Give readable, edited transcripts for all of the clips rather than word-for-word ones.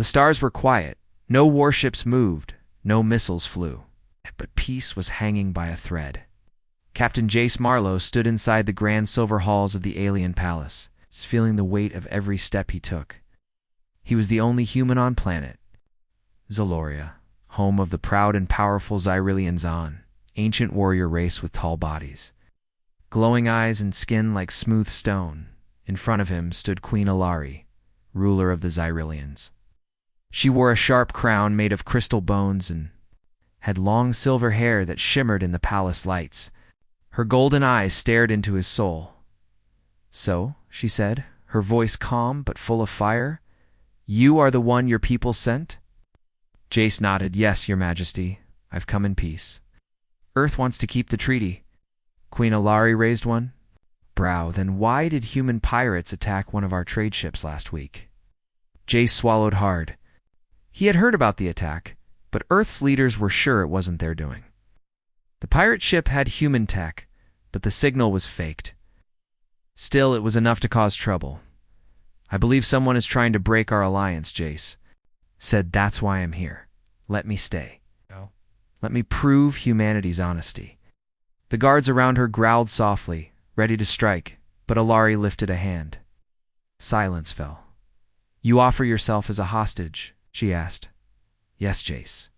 The stars were quiet. No warships moved. No missiles flew. But peace was hanging by a thread. Captain Jace Marlowe stood inside the grand silver halls of the alien palace, feeling the weight of every step he took. He was the only human on planet Zaloria, home of the proud and powerful Xyrillian Zon, ancient warrior race with tall bodies, glowing eyes and skin like smooth stone. In front of him stood Queen Alari, ruler of the Xyrillians. She wore a sharp crown made of crystal bones and had long silver hair that shimmered in the palace lights. Her golden eyes stared into his soul. "So," she said, her voice calm but full of fire, "you are the one your people sent?" Jace nodded. "Yes, your majesty. I've come in peace. Earth wants to keep the treaty." Queen Alari raised one brow. "Then why did human pirates attack one of our trade ships last week?" Jace swallowed hard. He had heard about the attack, but Earth's leaders were sure it wasn't their doing. The pirate ship had human tech, but the signal was faked. Still, it was enough to cause trouble. "I believe someone is trying to break our alliance," Jace said. "That's why I'm here. Let me stay. No. Let me prove humanity's honesty." The guards around her growled softly, ready to strike, but Alari lifted a hand. Silence fell. "You offer yourself as a hostage?" she asked. "Yes," Jace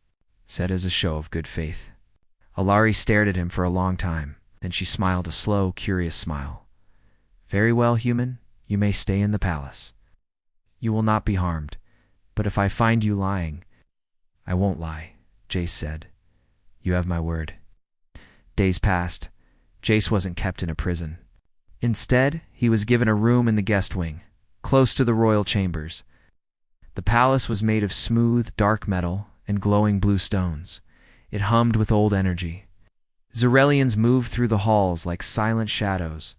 said as a show of good faith. Alari stared at him for a long time. Then she smiled a slow, curious smile. "Very well, human. You may stay in the palace. You will not be harmed. But if I find you lying—" "I won't lie," Jace said. "You have my word." Days passed. Jace wasn't kept in a prison. Instead, he was given a room in the guest wing, close to the royal chambers. The palace was made of smooth, dark metal and glowing blue stones. It hummed with old energy. Xyrillians moved through the halls like silent shadows.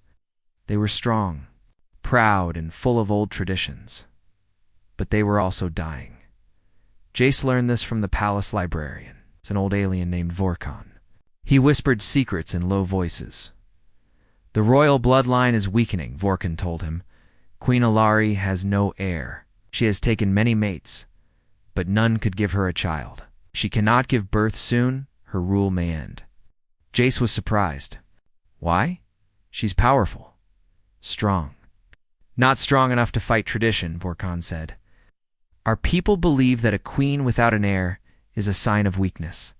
They were strong, proud, and full of old traditions. But they were also dying. Jace learned this from the palace librarian, an old alien named Vorkon. He whispered secrets in low voices. "The royal bloodline is weakening," Vorkon told him. "Queen Alari has no heir. She has taken many mates, but none could give her a child. If she cannot give birth soon, her rule may end." Jace was surprised. "Why?" "She's powerful. Strong." "Not strong enough to fight tradition," Vorkon said. "Our people believe that a queen without an heir is a sign of weakness.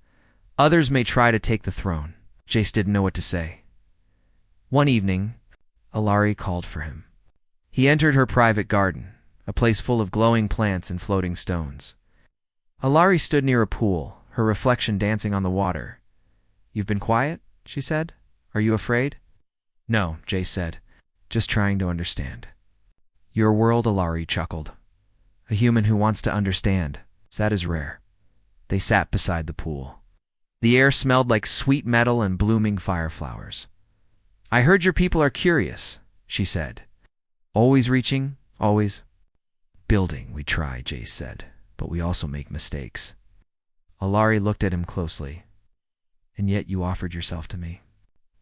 Others may try to take the throne." Jace didn't know what to say. One evening, Alari called for him. He entered her private garden, a place full of glowing plants and floating stones. Alari stood near a pool, her reflection dancing on the water. "You've been quiet?" she said. "Are you afraid?" "No," Jace said. "Just trying to understand." "Your world," Alari chuckled. "A human who wants to understand. That is rare." They sat beside the pool. The air smelled like sweet metal and blooming fireflowers. "I heard your people are curious," she said. "Always reaching, always—" "Building, we try," Jace said, "but we also make mistakes." Alari looked at him closely. "And yet you offered yourself to me."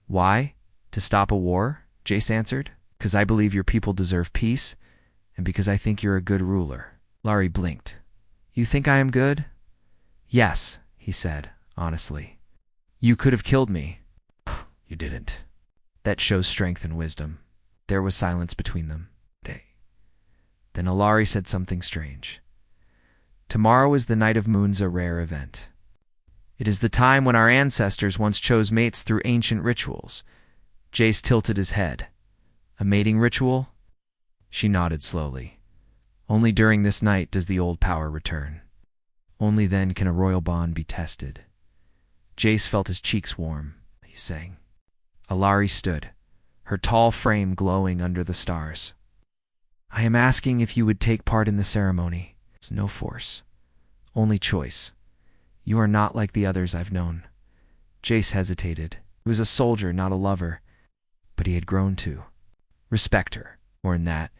"Why? To stop a war?" Jace answered. "Because I believe your people deserve peace, and because I think you're a good ruler." Alari blinked. "You think I am good?" "Yes," he said, honestly. "You could have killed me." "You didn't." "That shows strength and wisdom." There was silence between them. Then Alari said something strange. "Tomorrow is the night of moons, a rare event. It is the time when our ancestors once chose mates through ancient rituals." Jace tilted his head. "A mating ritual?" She nodded slowly. "Only during this night does the old power return. Only then can a royal bond be tested." Jace felt his cheeks warm. He sang. Alari stood, her tall frame glowing under the stars. "I am asking if you would take part in the ceremony. It's no force, only choice. You are not like the others I've known." Jace hesitated. He was a soldier, not a lover, but he had grown to respect her. More than that,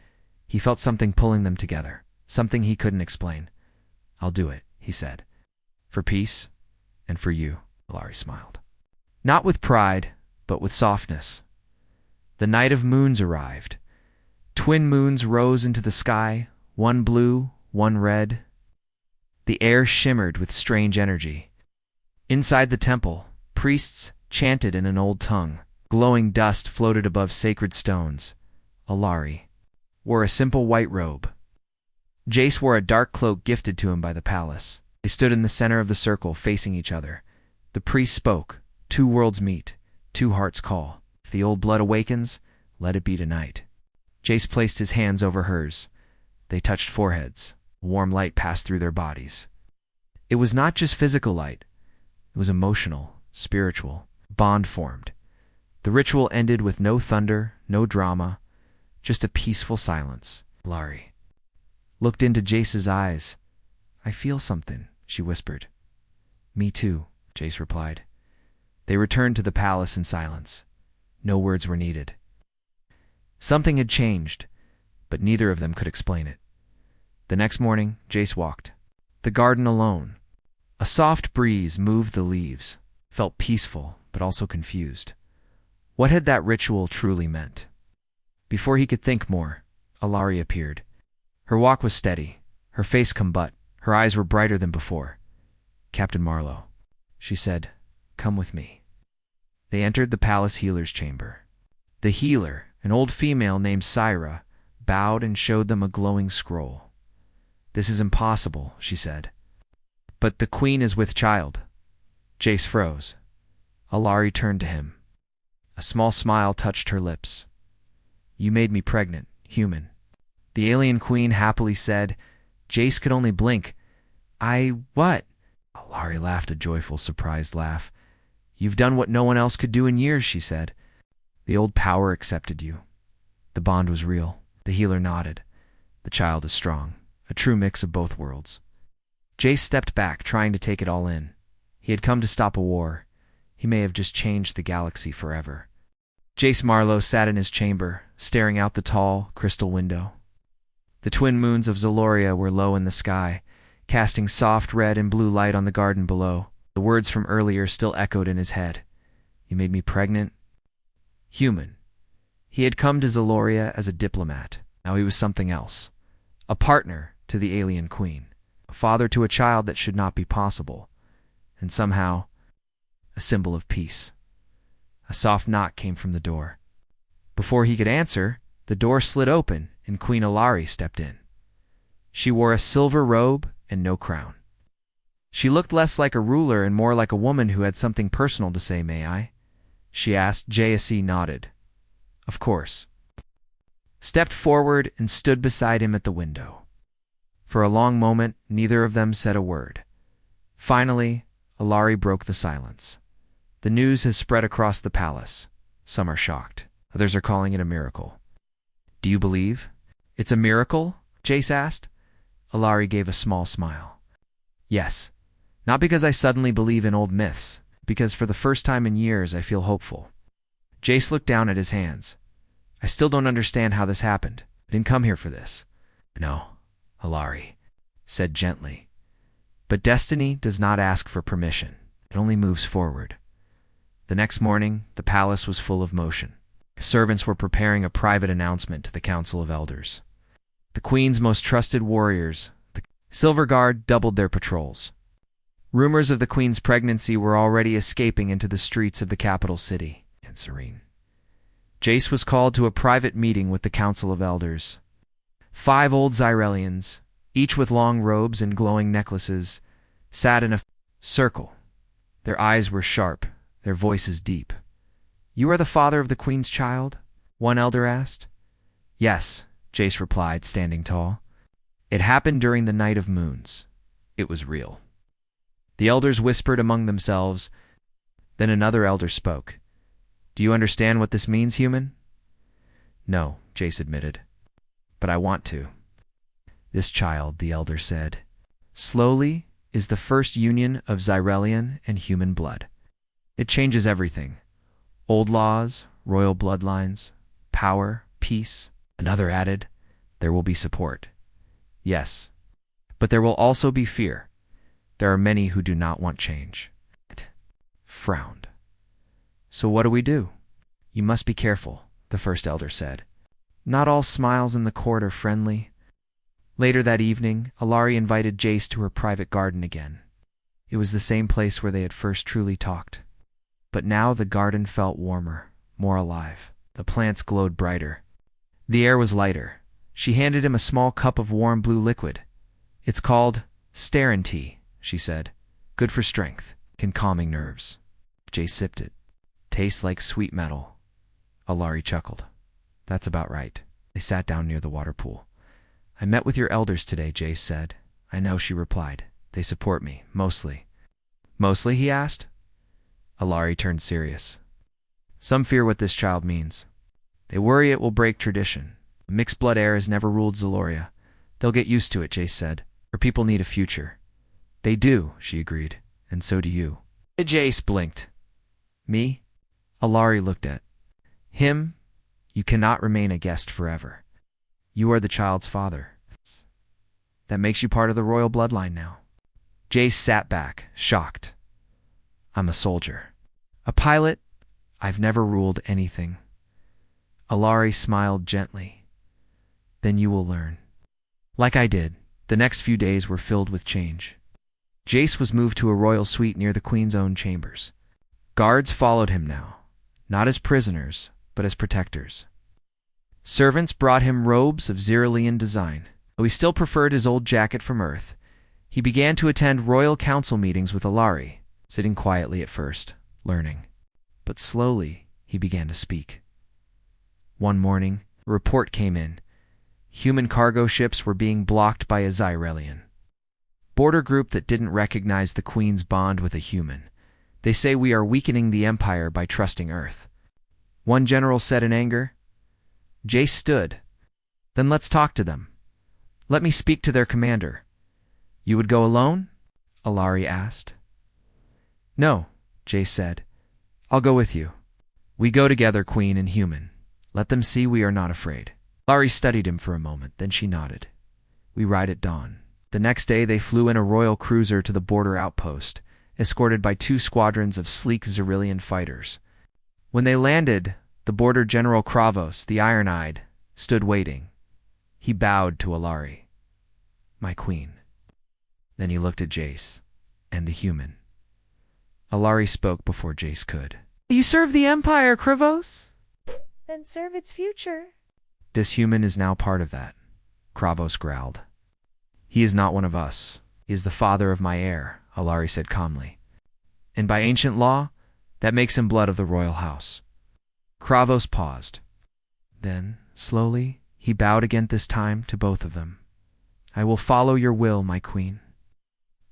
he felt something pulling them together, something he couldn't explain. "I'll do it," he said. "For peace and for you," Alari smiled. Not with pride, but with softness. The night of moons arrived. Twin moons rose into the sky, one blue, one red. The air shimmered with strange energy. Inside the temple, priests chanted in an old tongue. Glowing dust floated above sacred stones. Alari wore a simple white robe. Jace wore a dark cloak gifted to him by the palace. They stood in the center of the circle, facing each other. The priest spoke. 2 worlds meet, 2 hearts call. If the old blood awakens, let it be tonight. Jace placed his hands over hers. They touched foreheads. A warm light passed through their bodies. It was not just physical light. It was emotional, spiritual. Bond formed. The ritual ended with no thunder, no drama, just a peaceful silence. Alari looked into Jace's eyes. I feel something, she whispered. Me too, Jace replied. They returned to the palace in silence. No words were needed. Something had changed, but neither of them could explain it. The next morning, Jace walked the garden alone. A soft breeze moved the leaves, felt peaceful, but also confused. What had that ritual truly meant? Before he could think more, Alari appeared. Her walk was steady, her face combat, her eyes were brighter than before. Captain Marlowe, she said, come with me. They entered the palace healer's chamber. The healer, an old female named Syra, bowed and showed them a glowing scroll. This is impossible, she said. But the queen is with child. Jace froze. Alari turned to him. A small smile touched her lips. You made me pregnant, human. The alien queen happily said. Jace could only blink. What? Alari laughed a joyful, surprised laugh. You've done what no one else could do in years, she said. The old power accepted you. The bond was real. The healer nodded. The child is strong, a true mix of both worlds. Jace stepped back, trying to take it all in. He had come to stop a war. He may have just changed the galaxy forever. Jace Marlowe sat in his chamber, staring out the tall, crystal window. The twin moons of Zaloria were low in the sky, casting soft red and blue light on the garden below. The words from earlier still echoed in his head. You made me pregnant. Human. He had come to Zaloria as a diplomat. Now he was something else. A partner to the alien queen. A father to a child that should not be possible. And somehow, a symbol of peace. A soft knock came from the door. Before he could answer, the door slid open and Queen Alari stepped in. She wore a silver robe and no crown. She looked less like a ruler and more like a woman who had something personal to say. May I? She asked. JSE nodded. Of course. Stepped forward and stood beside him at the window. For a long moment, neither of them said a word. Finally, Alari broke the silence. The news has spread across the palace. Some are shocked. Others are calling it a miracle. Do you believe? It's a miracle? Jace asked. Alari gave a small smile. Yes. Not because I suddenly believe in old myths, because for the first time in years I feel hopeful. Jace looked down at his hands. I still don't understand how this happened. I didn't come here for this. No, Alari said gently. But destiny does not ask for permission. It only moves forward. The next morning, the palace was full of motion. Servants were preparing a private announcement to the Council of Elders. The Queen's most trusted warriors, the Silver Guard, doubled their patrols. Rumors of the Queen's pregnancy were already escaping into the streets of the capital city. And serene. Jace was called to a private meeting with the Council of Elders. 5 old Zyrelians, each with long robes and glowing necklaces, sat in a circle. Their eyes were sharp, their voices deep. You are the father of the Queen's child? One elder asked. Yes, Jace replied, standing tall. It happened during the Night of Moons. It was real. The elders whispered among themselves. Then another elder spoke. Do you understand what this means, human? No, Jace admitted. But I want to. This child, the elder said, slowly is the first union of Zyrelian and human blood. It changes everything. Old laws, royal bloodlines, power, peace. Another added, there will be support. Yes, but there will also be fear. There are many who do not want change. It frowned. So what do we do? You must be careful, the first elder said. Not all smiles in the court are friendly. Later that evening, Alari invited Jace to her private garden again. It was the same place where they had first truly talked. But now the garden felt warmer, more alive. The plants glowed brighter. The air was lighter. She handed him a small cup of warm blue liquid. "It's called Starin tea," she said. "Good for strength, can calming nerves." Jace sipped it. "Tastes like sweet metal." Alari chuckled. "That's about right." They sat down near the water pool. "I met with your elders today," Jace said. "I know," she replied. "They support me, mostly." "Mostly?" he asked. Alari turned serious. "Some fear what this child means. They worry it will break tradition. Mixed blood heir has never ruled Zaloria. They'll get used to it," Jace said. "Her people need a future." "They do," she agreed. "And so do you." Jace blinked. "Me?" Alari looked at him. "You cannot remain a guest forever. You are the child's father. That makes you part of the royal bloodline now." Jace sat back, shocked. "I'm a soldier. A pilot. I've never ruled anything." Alari smiled gently. "Then you will learn." Like I did, the next few days were filled with change. Jace was moved to a royal suite near the Queen's own chambers. Guards followed him now, not as prisoners, but as protectors. Servants brought him robes of Xyrilian design. Though he still preferred his old jacket from Earth, he began to attend royal council meetings with Alari, sitting quietly at first, learning. But slowly, he began to speak. One morning, a report came in. Human cargo ships were being blocked by a Xyrilian border group that didn't recognize the Queen's bond with a human. "They say we are weakening the Empire by trusting Earth," one general said in anger. Jace stood. "Then let's talk to them. Let me speak to their commander." "You would go alone?" Alari asked. "No," Jace said. "I'll go with you. We go together, Queen and human. Let them see we are not afraid." Alari studied him for a moment, then she nodded. "We ride at dawn." The next day they flew in a royal cruiser to the border outpost, escorted by 2 squadrons of sleek Xyrilian fighters. When they landed, the border general Kravos, the Iron-Eyed, stood waiting. He bowed to Alari. "My queen." Then he looked at Jace and the human. Alari spoke before Jace could. "You serve the Empire, Kravos?" "Then serve its future." "This human is now part of that," Kravos growled. "He is not one of us. He is the father of my heir," Alari said calmly. "And by ancient law, that makes him blood of the royal house." Kravos paused. Then, slowly, he bowed again this time to both of them. "I will follow your will, my queen."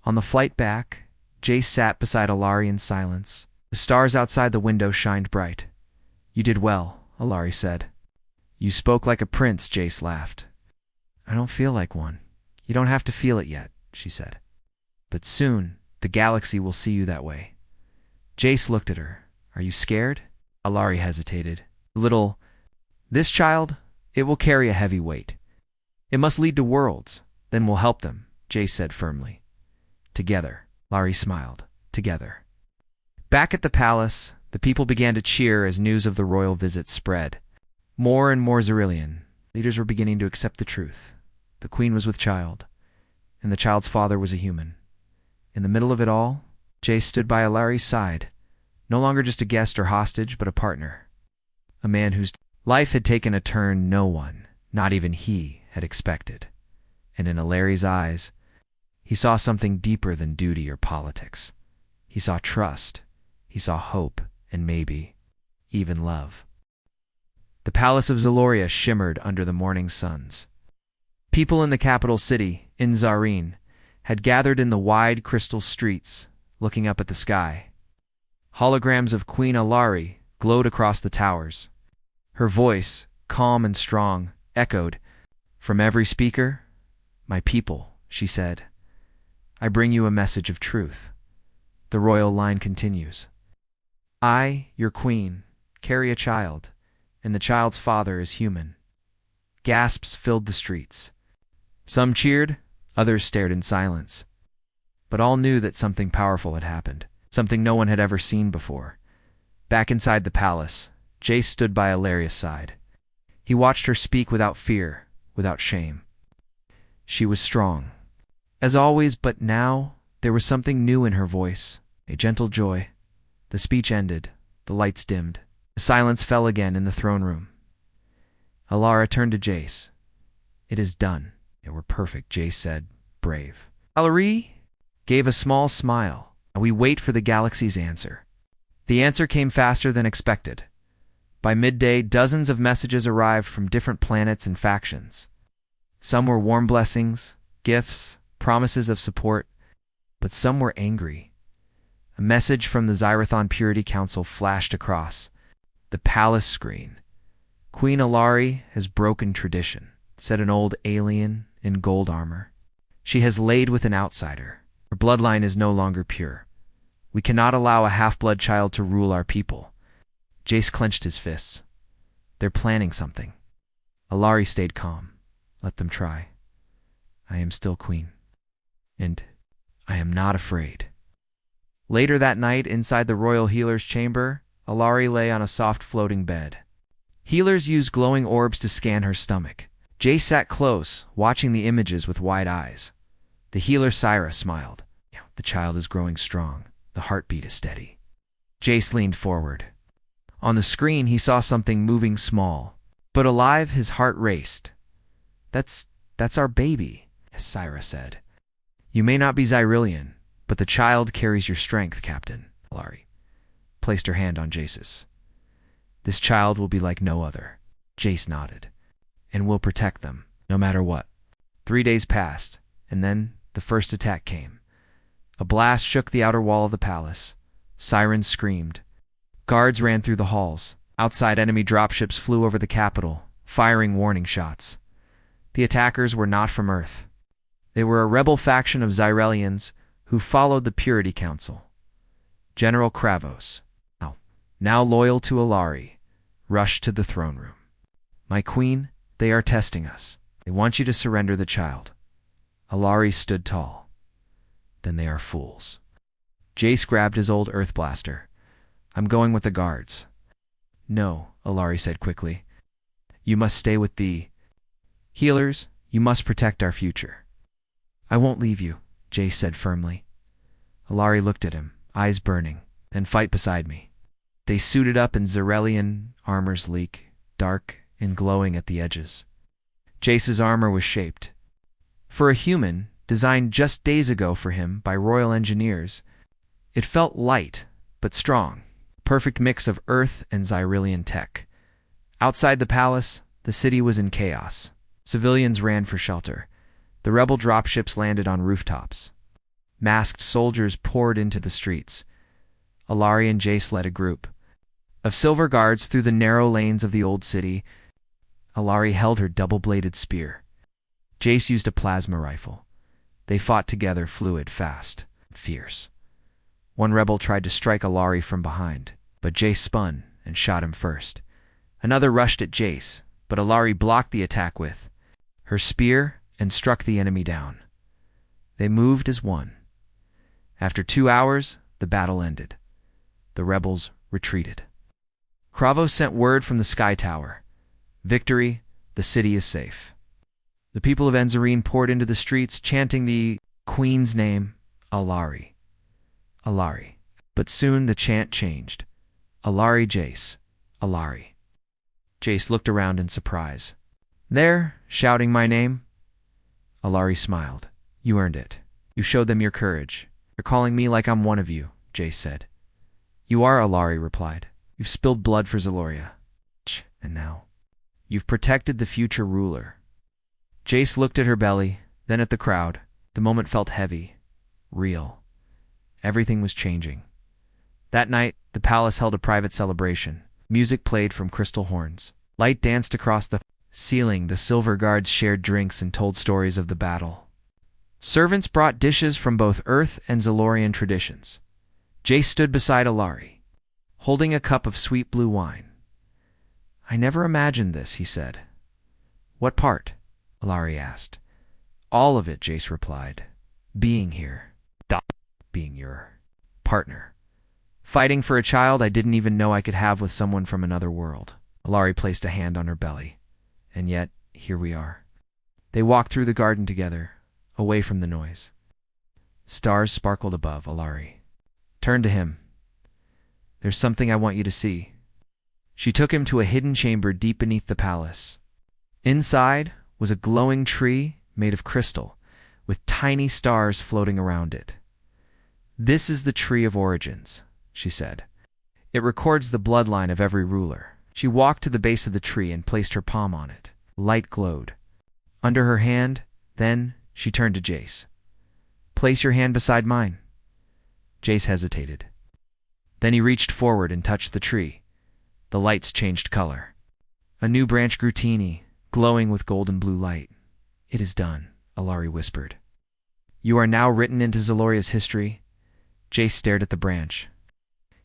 On the flight back, Jace sat beside Alari in silence. The stars outside the window shined bright. "You did well," Alari said. "You spoke like a prince," Jace laughed. "I don't feel like one." "You don't have to feel it yet," she said. "But soon, the galaxy will see you that way." Jace looked at her. "Are you scared?" Alari hesitated. "Little. This child, it will carry a heavy weight. It must lead to worlds. Then we'll help them," Jace said firmly. "Together," Alari smiled. "Together." Back at the palace, the people began to cheer as news of the royal visit spread. More and more Xyrilian leaders were beginning to accept the truth. The queen was with child, and the child's father was a human. In the middle of it all, Jace stood by Alari's side, no longer just a guest or hostage, but a partner. A man whose life had taken a turn no one, not even he, had expected. And in Alari's eyes, he saw something deeper than duty or politics. He saw trust, he saw hope, and maybe even love. The palace of Zaloria shimmered under the morning suns. People in the capital city, in Zareen, had gathered in the wide crystal streets, looking up at the sky. Holograms of Queen Alari glowed across the towers. Her voice, calm and strong, echoed from every speaker. "My people," she said, "I bring you a message of truth." The royal line continues. "I, your queen, carry a child, and the child's father is human." Gasps filled the streets. Some cheered, others stared in silence. But all knew that something powerful had happened, something no one had ever seen before. Back inside the palace, Jace stood by Alaria's side. He watched her speak without fear, without shame. She was strong, as always, but now there was something new in her voice, a gentle joy. The speech ended. The lights dimmed. The silence fell again in the throne room. Alara turned to Jace. "It is done." "It were perfect," Jace said, brave. Valerie gave a small smile. "We wait for the galaxy's answer." The answer came faster than expected. By midday, dozens of messages arrived from different planets and factions. Some were warm blessings, gifts, promises of support, but some were angry. A message from the Xyrathon Purity Council flashed across the palace screen. "Queen Alari has broken tradition," said an old alien in gold armor. "She has laid with an outsider. Her bloodline is no longer pure. We cannot allow a half-blood child to rule our people." Jace clenched his fists. "They're planning something." Alari stayed calm. "Let them try. I am still queen. And I am not afraid." Later that night, inside the royal healer's chamber, Alari lay on a soft floating bed. Healers used glowing orbs to scan her stomach. Jace sat close, watching the images with wide eyes. The healer Syra smiled. "The child is growing strong. The heartbeat is steady." Jace leaned forward. On the screen, he saw something moving small, but alive. His heart raced. That's our baby," Syra said. "You may not be Xyrillian, but the child carries your strength, Captain." Alari placed her hand on Jace's. "This child will be like no other." Jace nodded. "And we'll protect them, no matter what." 3 days passed, and then the first attack came. A blast shook the outer wall of the palace. Sirens screamed. Guards ran through the halls. Outside, enemy dropships flew over the capital, firing warning shots. The attackers were not from Earth. They were a rebel faction of Xyrellians who followed the Purity Council. General Kravos, now loyal to Alari, rushed to the throne room. "My queen, they are testing us. They want you to surrender the child." Alari stood tall. "Then they are fools." Jace grabbed his old Earth blaster. "I'm going with the guards." "No," Alari said quickly. "You must stay with the healers. You must protect our future." "I won't leave you," Jace said firmly. Alari looked at him, eyes burning. "Then fight beside me." They suited up in Xyrellian armor, sleek, dark, and glowing at the edges. Jace's armor was shaped. For a human, designed just days ago for him by royal engineers, it felt light, but strong. Perfect mix of Earth and Xyrillian tech. Outside the palace, the city was in chaos. Civilians ran for shelter. The rebel dropships landed on rooftops. Masked soldiers poured into the streets. Alari and Jace led a group of silver guards through the narrow lanes of the old city. Alari held her double-bladed spear. Jace used a plasma rifle. They fought together, fluid, fast, fierce. One rebel tried to strike Alari from behind, but Jace spun and shot him first. Another rushed at Jace, but Alari blocked the attack with her spear and struck the enemy down. They moved as one. After 2 hours, the battle ended. The rebels retreated. Kravos sent word from the Sky Tower. "Victory, the city is safe." The people of Enzarene poured into the streets, chanting the Queen's name, Alari. Alari. But soon the chant changed. Alari Jace. Alari. Jace looked around in surprise. "There, shouting my name?" Alari smiled. "You earned it. You showed them your courage. You're calling me like I'm one of you," Jace said. "You are," Alari replied. "You've spilled blood for Zaloria. And now, you've protected the future ruler." Jace looked at her belly, then at the crowd. The moment felt heavy, real. Everything was changing. That night, the palace held a private celebration. Music played from crystal horns. Light danced across the ceiling. The silver guards shared drinks and told stories of the battle. Servants brought dishes from both Earth and Zalorian traditions. Jace stood beside Alari, holding a cup of sweet blue wine. "I never imagined this," he said. "What part?" Alari asked. "All of it," Jace replied. "Being here. Being your partner. Fighting for a child I didn't even know I could have with someone from another world." Alari placed a hand on her belly. "And yet, here we are." They walked through the garden together, away from the noise. Stars sparkled above. Alari turned to him. "There's something I want you to see." She took him to a hidden chamber deep beneath the palace. Inside was a glowing tree made of crystal, with tiny stars floating around it. "This is the Tree of Origins," she said. "It records the bloodline of every ruler." She walked to the base of the tree and placed her palm on it. Light glowed under her hand. Then she turned to Jace. "Place your hand beside mine." Jace hesitated. Then he reached forward and touched the tree. The lights changed color. A new branch grew teeny, glowing with golden blue light. "It is done," Alari whispered. "You are now written into Zaloria's history." Jace stared at the branch.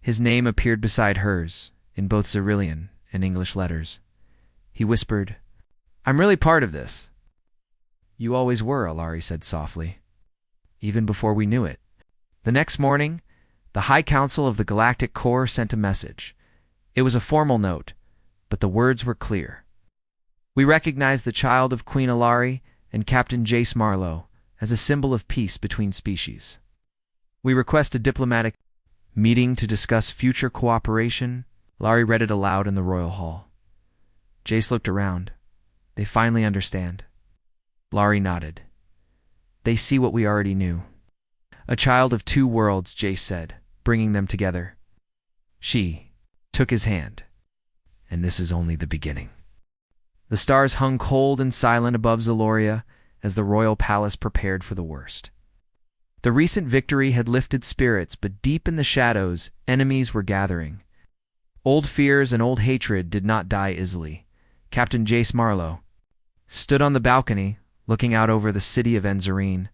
His name appeared beside hers, in both Xyrillian and English letters. He whispered, "I'm really part of this." "You always were," Alari said softly. "Even before we knew it." The next morning, the High Council of the Galactic Corps sent a message. It was a formal note, but the words were clear. "We recognize the child of Queen Alari and Captain Jace Marlowe as a symbol of peace between species. We request a diplomatic meeting to discuss future cooperation." Alari read it aloud in the royal hall. Jace looked around. "They finally understand." Alari nodded. "They see what we already knew." "A child of two worlds," Jace said, bringing them together. She took his hand. "And this is only the beginning." The stars hung cold and silent above Zaloria as the royal palace prepared for the worst. The recent victory had lifted spirits, but deep in the shadows, enemies were gathering. Old fears and old hatred did not die easily. Captain Jace Marlowe stood on the balcony, looking out over the city of Enzarene.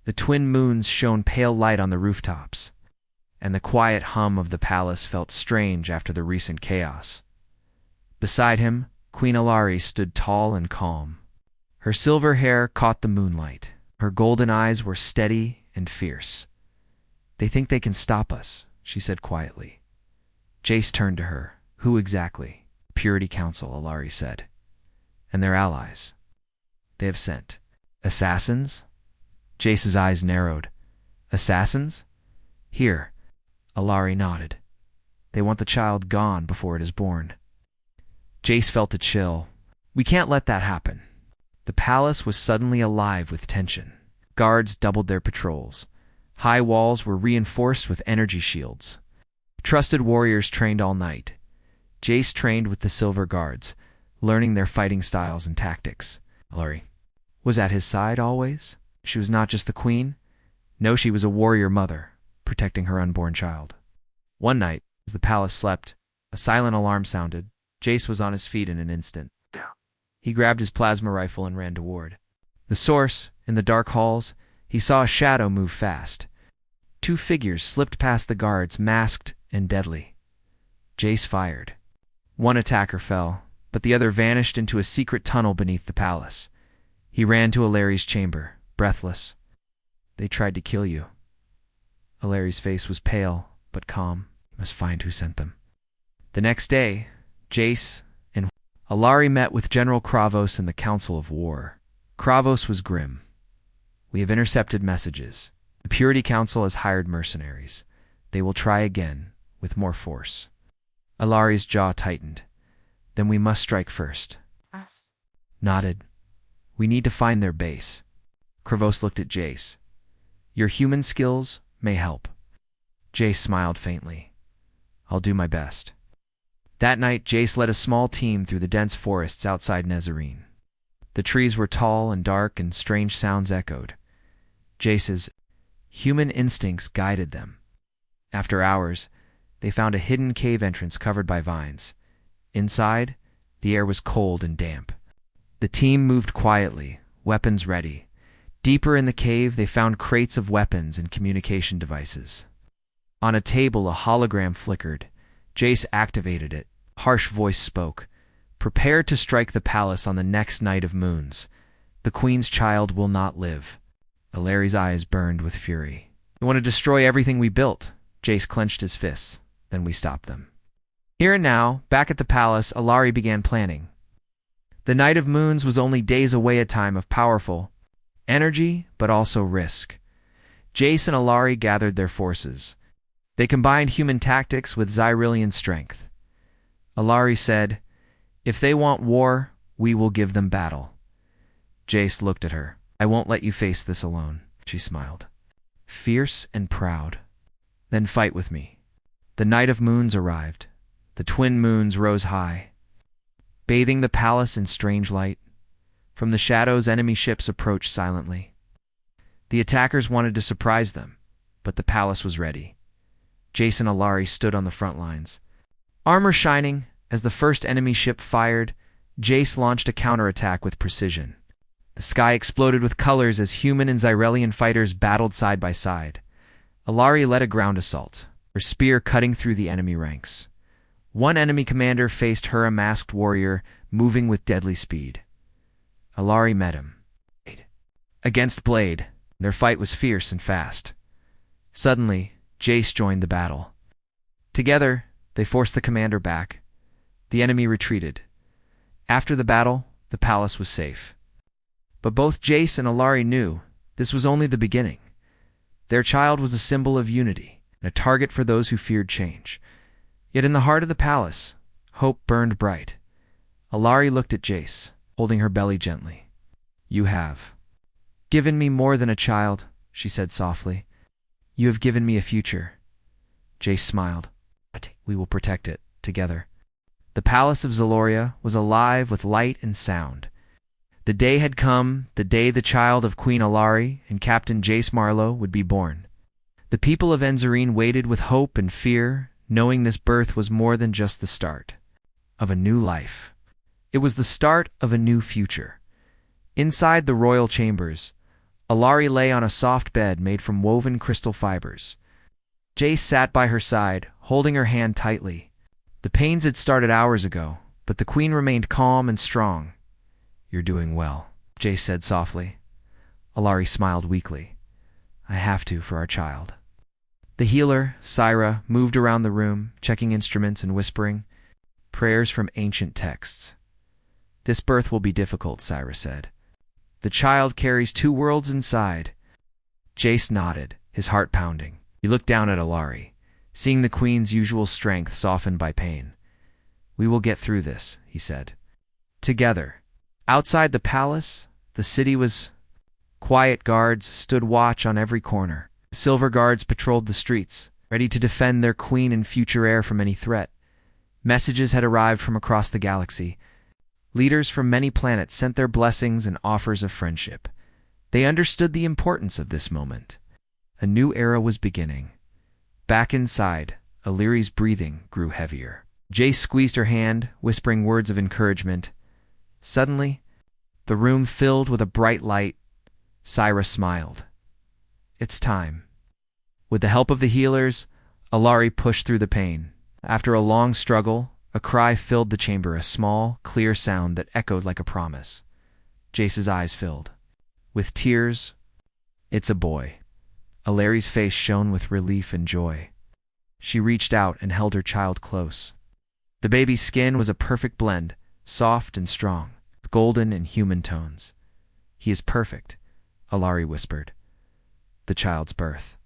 The twin moons shone pale light on the rooftops, and the quiet hum of the palace felt strange after the recent chaos. Beside him, Queen Alari stood tall and calm. Her silver hair caught the moonlight. Her golden eyes were steady and fierce. "They think they can stop us," she said quietly. Jace turned to her. "Who exactly?" "Purity Council," Alari said. "And their allies. They have sent assassins?" Jace's eyes narrowed. "Assassins?" "Here." Alari nodded. "They want the child gone before it is born." Jace felt a chill. "We can't let that happen." The palace was suddenly alive with tension. Guards doubled their patrols. High walls were reinforced with energy shields. Trusted warriors trained all night. Jace trained with the Silver Guards, learning their fighting styles and tactics. Alari was at his side always. She was not just the queen. No, she was a warrior mother, protecting her unborn child. One night, as the palace slept, a silent alarm sounded. Jace was on his feet in an instant. He grabbed his plasma rifle and ran toward the source. In the dark halls, he saw a shadow move fast. Two figures slipped past the guards, masked and deadly. Jace fired. One attacker fell, but the other vanished into a secret tunnel beneath the palace. He ran to Alari's chamber, breathless. "They tried to kill you." Alari's face was pale, but calm. He must find who sent them. The next day, Jace and Alari met with General Kravos and the Council of War. Kravos was grim. "We have intercepted messages. The Purity Council has hired mercenaries. They will try again, with more force." Alari's jaw tightened. "Then we must strike first." Us. Nodded. "We need to find their base." Kravos looked at Jace. "Your human skills may help." Jace smiled faintly. "I'll do my best." That night, Jace led a small team through the dense forests outside Nezarene. The trees were tall and dark, and strange sounds echoed. Jace's human instincts guided them. After hours, they found a hidden cave entrance covered by vines. Inside, the air was cold and damp. The team moved quietly, weapons ready. Deeper in the cave, they found crates of weapons and communication devices. On a table, a hologram flickered. Jace activated it. A harsh voice spoke. "Prepare to strike the palace on the next night of moons. The queen's child will not live." Alari's eyes burned with fury. "They want to destroy everything we built." Jace clenched his fists. "Then we stopped them." Here and now, back at the palace, Alari began planning. The Night of Moons was only days away, a time of powerful energy, but also risk. Jace and Alari gathered their forces. They combined human tactics with Xyrillian strength. Alari said, "If they want war, we will give them battle." Jace looked at her. "I won't let you face this alone," she smiled. "Fierce and proud. Then fight with me." The Night of Moons arrived. The twin moons rose high, bathing the palace in strange light. From the shadows, enemy ships approached silently. The attackers wanted to surprise them, but the palace was ready. Jace and Alari stood on the front lines. Armor shining, as the first enemy ship fired, Jace launched a counterattack with precision. The sky exploded with colors as human and Xyrelian fighters battled side by side. Alari led a ground assault, her spear cutting through the enemy ranks. One enemy commander faced her, a masked warrior, moving with deadly speed. Alari met him. Against blade, their fight was fierce and fast. Suddenly, Jace joined the battle. Together, they forced the commander back. The enemy retreated. After the battle, the palace was safe. But both Jace and Alari knew this was only the beginning. Their child was a symbol of unity, and a target for those who feared change. Yet in the heart of the palace, hope burned bright. Alari looked at Jace, holding her belly gently. "You have given me more than a child," she said softly. "You have given me a future." Jace smiled. "We will protect it, together." The palace of Zaloria was alive with light and sound. The day had come, the day the child of Queen Alari and Captain Jace Marlowe would be born. The people of Enzarene waited with hope and fear, knowing this birth was more than just the start of a new life. It was the start of a new future. Inside the royal chambers, Alari lay on a soft bed made from woven crystal fibers. Jace sat by her side, holding her hand tightly. The pains had started hours ago, but the queen remained calm and strong. "You're doing well," Jace said softly. Alari smiled weakly. "I have to for our child." The healer, Syra, moved around the room, checking instruments and whispering prayers from ancient texts. "This birth will be difficult," Syra said. "The child carries two worlds inside." Jace nodded, his heart pounding. He looked down at Alari, seeing the queen's usual strength softened by pain. "We will get through this," he said. Together. Outside the palace, the city was quiet. Guards stood watch on every corner. Silver guards patrolled the streets, ready to defend their queen and future heir from any threat. Messages had arrived from across the galaxy. Leaders from many planets sent their blessings and offers of friendship. They understood the importance of this moment. A new era was beginning. Back inside, Aliri's breathing grew heavier. Jace squeezed her hand, whispering words of encouragement. Suddenly, the room filled with a bright light. Syra smiled. "It's time." With the help of the healers, Alari pushed through the pain. After a long struggle, a cry filled the chamber, a small, clear sound that echoed like a promise. Jace's eyes filled with tears. "It's a boy." Alari's face shone with relief and joy. She reached out and held her child close. The baby's skin was a perfect blend, soft and strong, with golden and human tones. "He is perfect," Alari whispered. The child's birth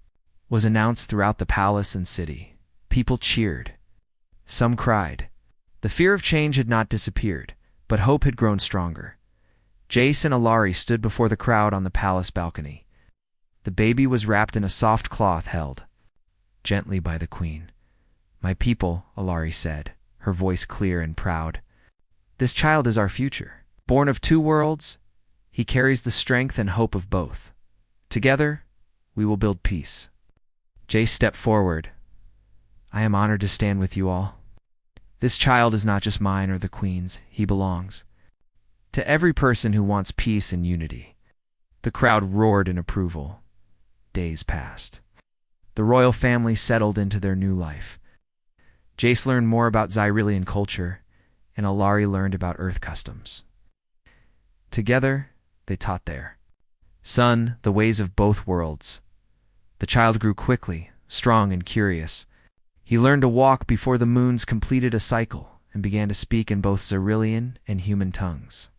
was announced throughout the palace and city. People cheered. Some cried. The fear of change had not disappeared, but hope had grown stronger. Jace and Alari stood before the crowd on the palace balcony. The baby was wrapped in a soft cloth held gently by the queen. "My people," Alari said, her voice clear and proud. "This child is our future. Born of two worlds, he carries the strength and hope of both. Together, we will build peace." Jace stepped forward. "I am honored to stand with you all. This child is not just mine or the queen's. He belongs to every person who wants peace and unity." The crowd roared in approval. Days passed. The royal family settled into their new life. Jace learned more about Xyrelian culture, and Alari learned about Earth customs. Together, they taught their son the ways of both worlds. The child grew quickly, strong and curious. He learned to walk before the moons completed a cycle, and began to speak in both Xyrillian and human tongues.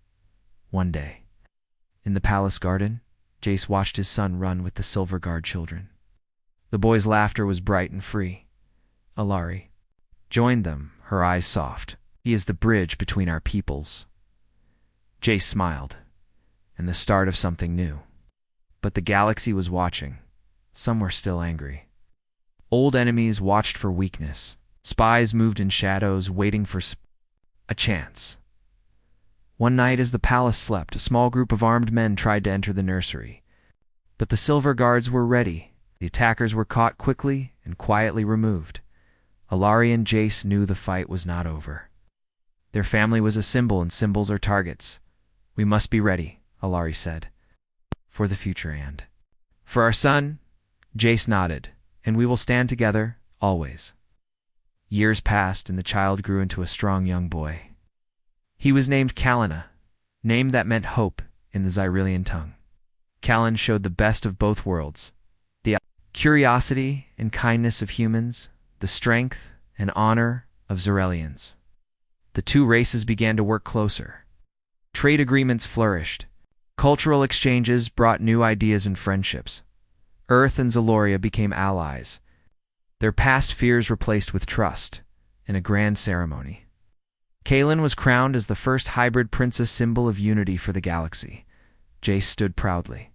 One day, in the palace garden, Jace watched his son run with the Silver Guard children. The boy's laughter was bright and free. Alari joined them, her eyes soft. He is the bridge between our peoples. Jace smiled, and the start of something new. But the galaxy was watching. Some were still angry. Old enemies watched for weakness. Spies moved in shadows, waiting for a chance. One night as the palace slept, a small group of armed men tried to enter the nursery. But the Silver Guards were ready. The attackers were caught quickly and quietly removed. Alari and Jace knew the fight was not over. Their family was a symbol, and symbols are targets. We must be ready, Alari said. For the future and for our son, Jace nodded, and we will stand together, always. Years passed, and the child grew into a strong young boy. He was named Kalina, name that meant hope in the Xyrillian tongue. Kalin showed the best of both worlds, the curiosity and kindness of humans, the strength and honor of Xyrillians. The two races began to work closer. Trade agreements flourished. Cultural exchanges brought new ideas and friendships. Earth and Zaloria became allies, their past fears replaced with trust, in a grand ceremony. Kaelin was crowned as the first hybrid princess, symbol of unity for the galaxy. Jace stood proudly.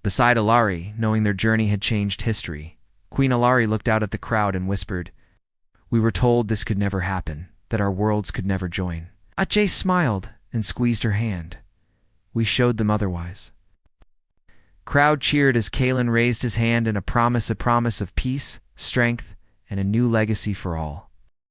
Beside Alari, knowing their journey had changed history, Queen Alari looked out at the crowd and whispered, "We were told this could never happen, that our worlds could never join." Jace smiled and squeezed her hand. "We showed them otherwise." Crowd cheered as Kaelin raised his hand in a promise of peace, strength, and a new legacy for all.